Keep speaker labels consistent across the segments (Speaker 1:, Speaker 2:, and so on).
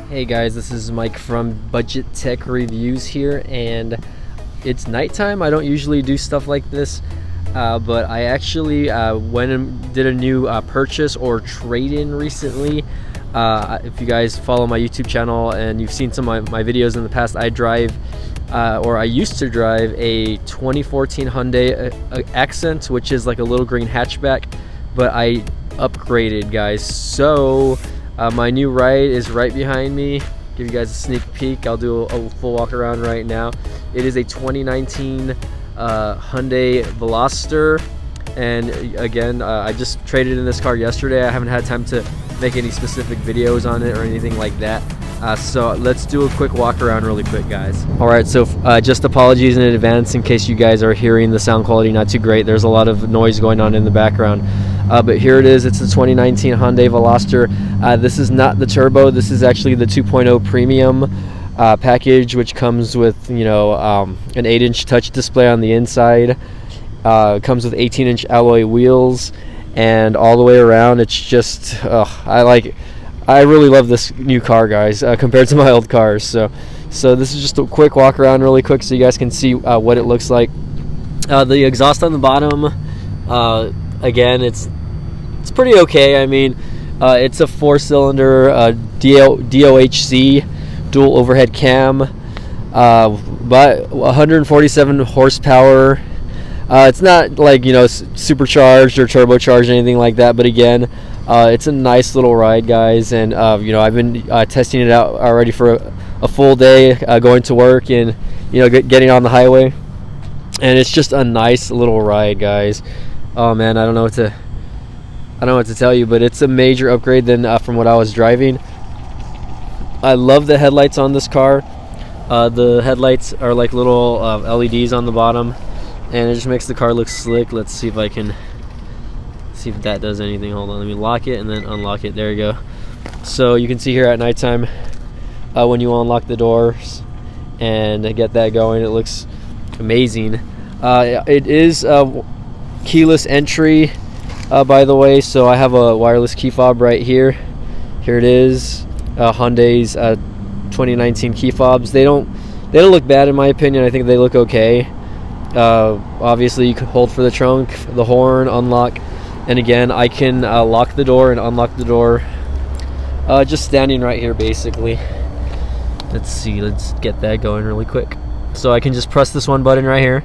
Speaker 1: Hey guys, this is Mike from Budget Tech Reviews here, and it's nighttime. I don't usually do stuff like this, but I actually went and did a new purchase or trade-in recently. If you guys follow my YouTube channel and you've seen some of my videos in the past, I drive, or I used to drive, a 2014 Hyundai Accent, which is like a little green hatchback, but I upgraded, guys. So my new ride is right behind me. Give you guys a sneak peek. I'll do a full walk around right now. It is a 2019 Hyundai Veloster, and again, I just traded in this car yesterday. I haven't had time to make any specific videos on it or anything like that. So let's do a quick walk around really quick, guys. All right, so just apologies in advance in case you guys are hearing the sound quality not too great. There's a lot of noise going on in the background. But here it is. It's the 2019 Hyundai Veloster. This is not the turbo. This is actually the 2.0 premium package, which comes with, you know, an 8-inch touch display on the inside. Comes with 18-inch alloy wheels, and all the way around, it's just I really love this new car, guys, compared to my old cars. So this is just a quick walk around really quick so you guys can see what it looks like. The exhaust on the bottom, again, it's pretty okay. I mean, it's a 4-cylinder DOHC dual overhead cam, but 147 horsepower. It's not like, you know, supercharged or turbocharged or anything like that, but again, it's a nice little ride, guys. And you know, I've been testing it out already for a full day, going to work and, you know, getting on the highway, and it's just a nice little ride, guys. Oh man, I don't know what to tell you, but it's a major upgrade than from what I was driving. I love the headlights on this car. The headlights are like little LEDs on the bottom, and it just makes the car look slick. Let's see if I can see if that does anything. Hold on, let me lock it and then unlock it. There you go. So you can see here at nighttime, when you unlock the doors and get that going, it looks amazing. It is keyless entry, by the way, so I have a wireless key fob right here. Here it is, Hyundai's 2019 key fobs. They don't look bad in my opinion. I think they look okay. Obviously you can hold for the trunk, the horn, unlock, and again, I can lock the door and unlock the door just standing right here, basically. Let's see, let's get that going really quick. So I can just press this one button right here,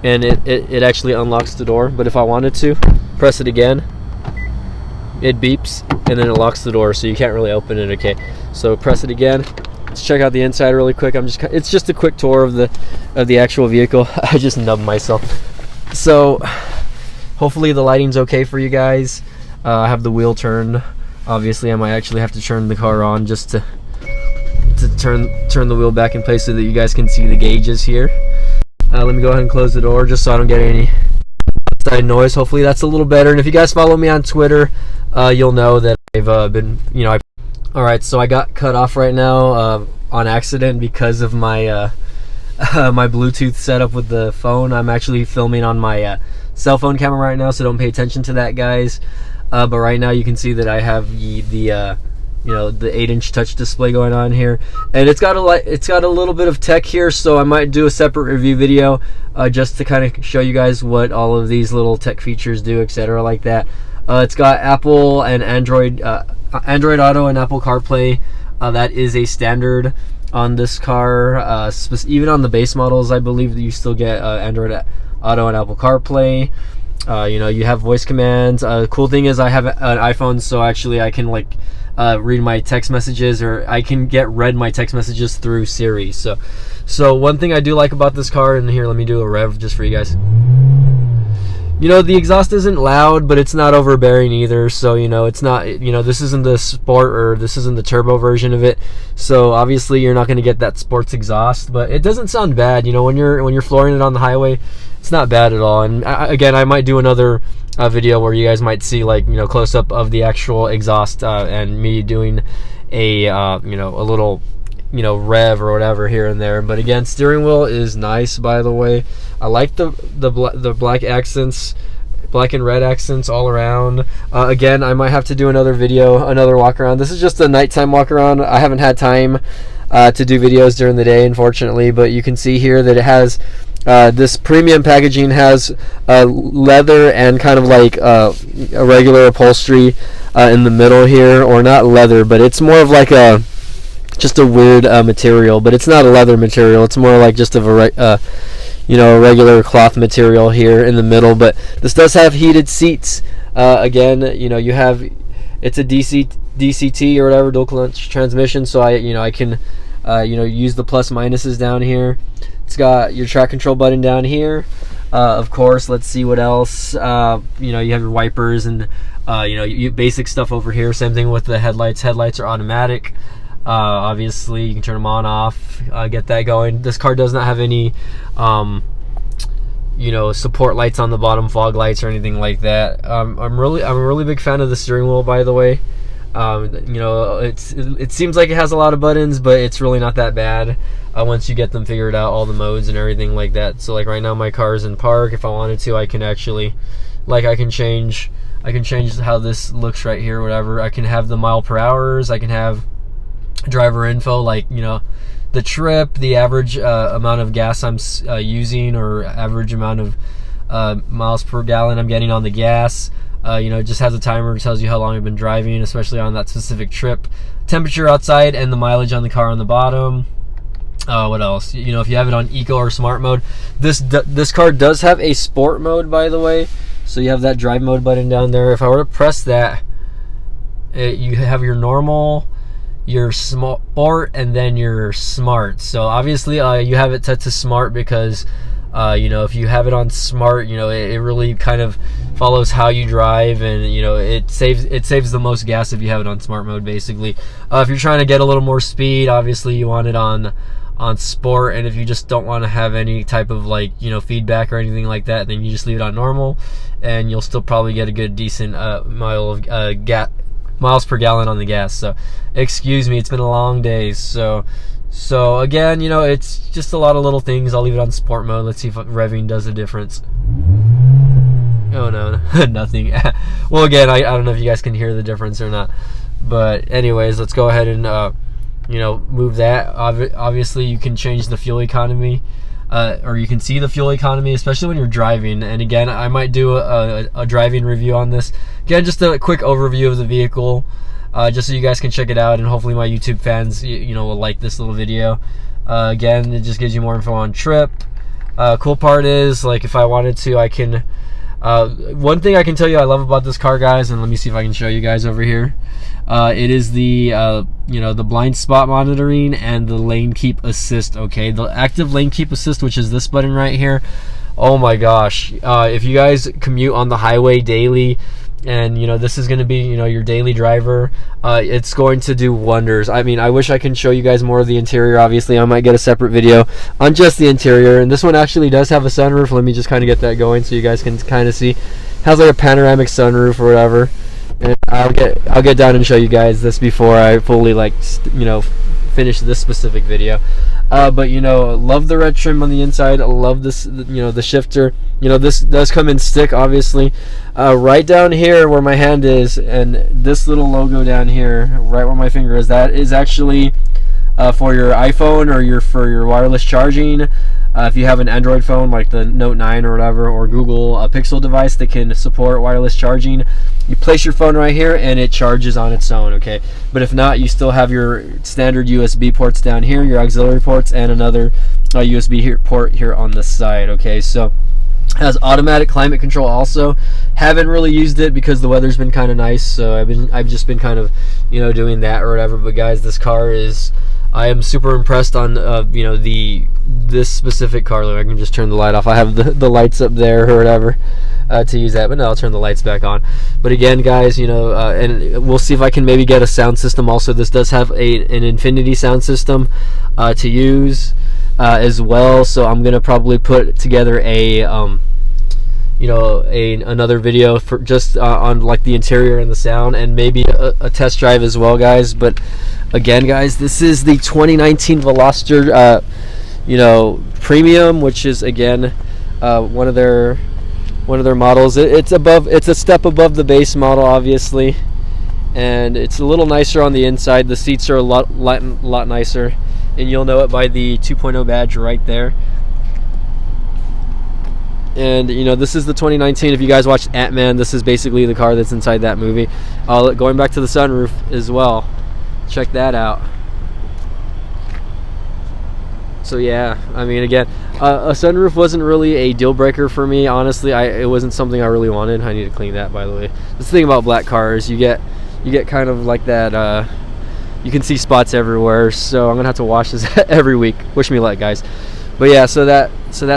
Speaker 1: and it actually unlocks the door. But if I wanted to press it again, it beeps and then it locks the door, so you can't really open it. Okay, so press it again. Let's check out the inside really quick. It's just a quick tour of the actual vehicle. I just nubbed myself. So hopefully the lighting's okay for you guys. I have the wheel turned. Obviously I might actually have to turn the car on just to turn the wheel back in place so that you guys can see the gauges here. Let me go ahead and close the door just so I don't get any outside noise. Hopefully that's a little better. And if you guys follow me on Twitter, you'll know that I've been, you know, alright, so I got cut off right now on accident because of my my Bluetooth setup with the phone. I'm actually filming on my cell phone camera right now, so don't pay attention to that, guys. But right now you can see that I have the you know, the 8-inch touch display going on here, and it's got a little bit of tech here, so I might do a separate review video just to kind of show you guys what all of these little tech features do, etc. like that. It's got Apple and Android Auto and Apple CarPlay. That is a standard on this car. Even on the base models, I believe that you still get Android Auto and Apple CarPlay. You know, you have voice commands. Cool thing is I have an iPhone, so actually I can like read my text messages, or I can read my text messages through Siri. So one thing I do like about this car, and here, let me do a rev just for you guys. You know, the exhaust isn't loud, but it's not overbearing either. So, you know, it's not, you know, this isn't the sport, or this isn't the turbo version of it. So obviously you're not going to get that sports exhaust, but it doesn't sound bad. You know, when you're flooring it on the highway, it's not bad at all. And again, I might do another video where you guys might see, like, you know, close up of the actual exhaust and me doing a you know, a little, you know, rev or whatever here and there. But again, steering wheel is nice, by the way. I like the black accents. black and red accents all around. Again, I might have to do another video, another walk around. This is just a nighttime walk around. I haven't had time to do videos during the day, unfortunately, but you can see here that it has this premium packaging has leather and kind of like a regular upholstery in the middle here, or not leather, but it's more of like a just a weird material, but it's not a leather material. It's more like just a a regular cloth material here in the middle. But this does have heated seats. Again, you have, it's a DCT or whatever, dual clutch transmission, so I can use the plus minuses down here. It's got your track control button down here. Of course, let's see what else. You have your wipers and basic stuff over here. Same thing with the headlights. Headlights are automatic. Obviously, you can turn them on, off, get that going. This car does not have any support lights on the bottom, fog lights or anything like that. I'm a really big fan of the steering wheel, by the way. It seems like it has a lot of buttons, but it's really not that bad once you get them figured out, all the modes and everything like that. So like right now my car is in park. If I wanted to, I can actually, I can change how this looks right here, whatever. I can have the mile per hours. I can have driver info, the trip, the average amount of gas I'm using, or average amount of miles per gallon I'm getting on the gas. It just has a timer. It tells you how long I've been driving, especially on that specific trip. Temperature outside and the mileage on the car on the bottom. What else? If you have it on eco or smart mode. This car does have a sport mode, by the way. So you have that drive mode button down there. If I were to press that, you have your normal, your sport, and then your smart. So obviously you have it set to smart because if you have it on smart, it really kind of follows how you drive, and it saves the most gas if you have it on smart mode, basically. If you're trying to get a little more speed, obviously you want it on sport, and if you just don't want to have any type of feedback or anything like that, then you just leave it on normal, and you'll still probably get a good decent miles per gallon on the gas. So excuse me, it's been a long day. So again, it's just a lot of little things. I'll leave it on sport mode. Let's see if revving does a difference. Oh no, nothing. Well, again, I don't know if you guys can hear the difference or not, but anyways, let's go ahead and move that. Obviously you can change the fuel economy, or you can see the fuel economy, especially when you're driving. And again, I might do a driving review on this. Again, just a quick overview of the vehicle, just so you guys can check it out, and hopefully my YouTube fans will like this little video. Again, it just gives you more info on trip. Cool part is, if I wanted to, I can one thing I can tell you I love about this car, guys, and let me see if I can show you guys over here. It is the the blind spot monitoring and the lane keep assist. Okay, the active lane keep assist, which is this button right here. Oh my gosh, if you guys commute on the highway daily, and this is going to be your daily driver, it's going to do wonders. I mean, I wish I can show you guys more of the interior. Obviously I might get a separate video on just the interior, and this one actually does have a sunroof. Let me just kind of get that going so you guys can kind of see. It has like a panoramic sunroof or whatever, and I'll get down and show you guys this before I fully finish this specific video. But love the red trim on the inside. I love this, the shifter. This does come in stick, obviously. Right down here where my hand is, and this little logo down here, right where my finger is, that is actually for your iPhone or for your wireless charging. If you have an Android phone like the Note 9 or whatever, or Google Pixel device that can support wireless charging, you place your phone right here and it charges on its own. Okay, but if not, you still have your standard USB ports down here, your auxiliary ports, and another USB port here on the side. Okay, so has automatic climate control also. Haven't really used it because the weather's been kind of nice, so I've just been kind of doing that or whatever. But guys, this car is, I am super impressed on this specific car. Look, I can just turn the light off. I have the lights up there or whatever to use that, but no, I'll turn the lights back on. But again, guys, and we'll see if I can maybe get a sound system also. This does have an Infinity sound system to use as well, so I'm gonna probably put together another video for just on the interior and the sound, and maybe a test drive as well, guys. But again, guys, this is the 2019 Veloster premium, which is again one of their one of their models. It's a step above the base model, obviously, and it's a little nicer on the inside. The seats are a lot nicer, and you'll know it by the 2.0 badge right there. And you know, this is the 2019. If you guys watched Ant-Man, this is basically the car that's inside that movie. Going back to the sunroof as well, check that out. So yeah, I mean, again, a sunroof wasn't really a deal breaker for me, honestly. It wasn't something I really wanted. I need to clean that, by the way. That's the thing about black cars, you get kind of like that, you can see spots everywhere, so I'm gonna have to wash this every week. Wish me luck, guys. But yeah, so that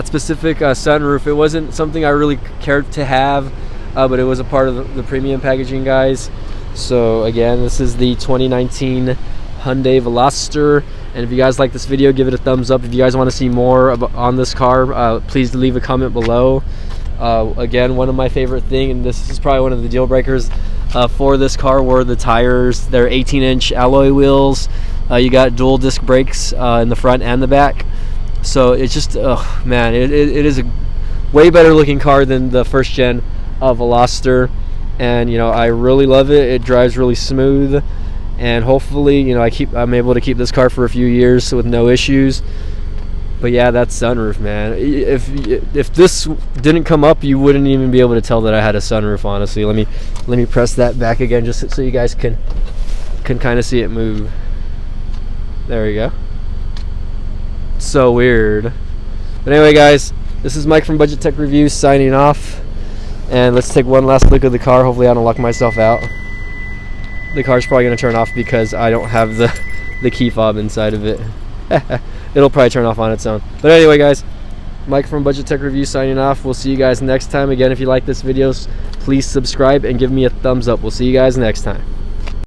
Speaker 1: specific sunroof, it wasn't something I really cared to have, but it was a part of the premium packaging, guys. So again, this is the 2019 Hyundai Veloster, and if you guys like this video, give it a thumbs up. If you guys want to see more on this car, please leave a comment below. Again, one of my favorite things, and this is probably one of the deal breakers for this car, were the tires. They're 18-inch alloy wheels. You got dual disc brakes in the front and the back. So it's just, oh man, it is a way better looking car than the first gen Veloster, and you know, I really love it. It drives really smooth, and hopefully, you know, I'm able to keep this car for a few years with no issues. But yeah, that sunroof, man. If this didn't come up, you wouldn't even be able to tell that I had a sunroof, honestly. Let me press that back again, just so you guys can kind of see it move. There we go. So weird. But anyway, guys, this is Mike from Budget Tech Reviews signing off, and let's take one last look at the car. Hopefully I don't lock myself out. The car's probably going to turn off because I don't have the key fob inside of it. It'll probably turn off on its own. But anyway, guys, Mike from Budget Tech Reviews signing off. We'll see you guys next time. Again, if you like this video, please subscribe and give me a thumbs up. We'll see you guys next time.